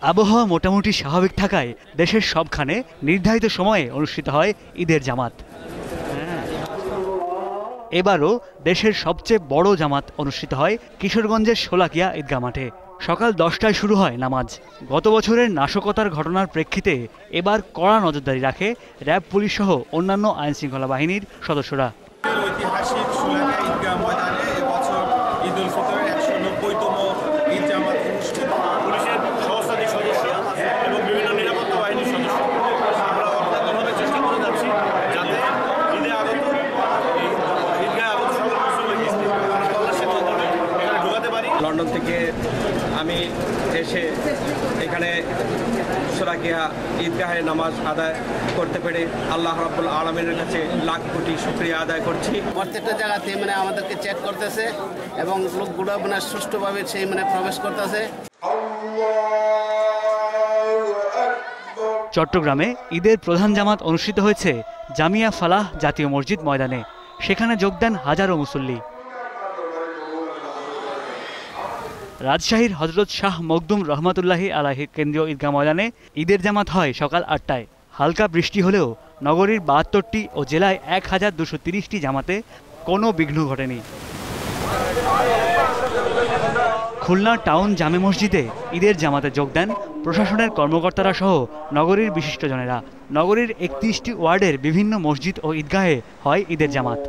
আবহাওয়া মোটামুটি স্বাভাবিক থাকায় দেশের সবখানে নির্ধারিত সময়ে অনুষ্ঠিত হয় ঈদের জামাত। এবারও দেশের সবচেয়ে বড় জামাত অনুষ্ঠিত হয় কিশোরগঞ্জের শোলাকিয়া ঈদগাহ মাঠে। সকাল 10টায় শুরু হয় নামাজ। গত বছরের নাশকতার ঘটনার প্রেক্ষিতে এবার কড়া নজরদারি রাখে র্যাব, পুলিশ সহ অন্যান্য আইনশৃঙ্খলা বাহিনীর সদস্যরা। ঐতিহাসিক শোলাকিয়া ঈদগাহ ময়দানে এবছর ঈদ উল ফিতরের 190তম ঈদ জামাত অনুষ্ঠিত। পুলিশের সহস্রাধিক সদস্য এবং বিভিন্ন নিরাপত্তা বাহিনীর সদস্য আমরা অপ্রাপ্তভাবে চেষ্টা করে যাচ্ছি যাতে ঈদে আগত ঈদগাহ আগত সকল মুসলিম এখানে ঢোকাতে পারি। লন্ডন থেকে আমি এসে এখানে শোলাকিয়া ঈদগাহে নামাজ আদায় করতে পেরে আল্লাহ রাব্বুল আলামিনের কাছে লাখ কোটি শুকরিয়া আদায় করছি। প্রত্যেকটা জায়গাতে আমাদেরকে চেক করতেছে এবং লোকগুলো সুষ্ঠুভাবে সেই প্রবেশ করতেছে। চট্টগ্রামে ঈদের প্রধান জামাত অনুষ্ঠিত হয়েছে জামিয়া ফালাহ জাতীয় মসজিদ ময়দানে। সেখানে যোগ দেন হাজারো মুসল্লি। রাজশাহীর হযরত শাহ মখদুম রহমাতুল্লাহি আলাইহি কেন্দ্রীয় ঈদগাহ ময়দানে ঈদের জামাত হয় সকাল 8টায়। হালকা বৃষ্টি হলেও নগরীর 72টি ও জেলায় 1230টি জামাতে কোনো বিঘ্ন ঘটেনি। খুলনা টাউন জামে মসজিদে ঈদের জামাতে যোগ দেন প্রশাসনের কর্মকর্তারা সহ নগরীর বিশিষ্টজনেরা। নগরীর 31টি ওয়ার্ডের বিভিন্ন মসজিদ ও ঈদগাহে হয় ঈদের জামাত।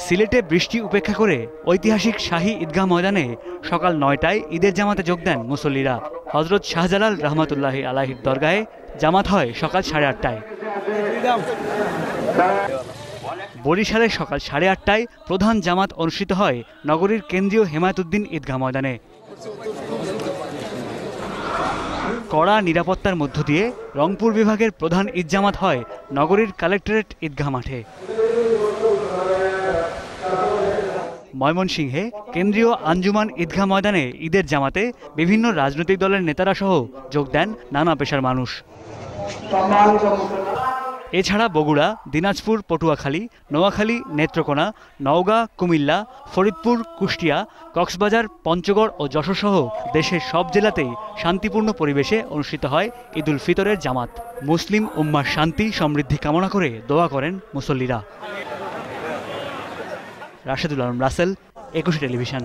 সিলেটে বৃষ্টি উপেক্ষা করে ঐতিহাসিক শাহী ঈদগাহ ময়দানে সকাল 9টায় ঈদের জামাতে যোগ দেন মুসল্লিরা। হযরত শাহজালাল রহমাতুল্লাহি আলাইহির দরগাহে জামাত হয় সকাল 8:30টায়। বরিশালে সকাল 8:30টায় প্রধান জামাত অনুষ্ঠিত হয় নগরীর কেন্দ্রীয় হেমায়েতুদ্দিন ঈদগাহ ময়দানে। কড়া নিরাপত্তার মধ্য দিয়ে রংপুর বিভাগের প্রধান ঈদ জামাত হয় নগরীর কালেক্টরেট ঈদগাহ মাঠে। ময়মনসিংহে কেন্দ্রীয় আঞ্জুমান ঈদগাহ ময়দানে ঈদের জামাতে বিভিন্ন রাজনৈতিক দলের নেতারা সহ যোগ দেন নানা পেশার মানুষ। এছাড়া বগুড়া, দিনাজপুর, পটুয়াখালী, নোয়াখালী, নেত্রকোনা, নওগাঁ, কুমিল্লা, ফরিদপুর, কুষ্টিয়া, কক্সবাজার, পঞ্চগড় ও যশোর সহ দেশের সব জেলাতেই শান্তিপূর্ণ পরিবেশে অনুষ্ঠিত হয় ঈদ উল ফিতরের জামাত। মুসলিম উম্মার শান্তি সমৃদ্ধি কামনা করে দোয়া করেন মুসল্লিরা। রাশেদুল আলম রাসেল, 21 টেলিভিশন।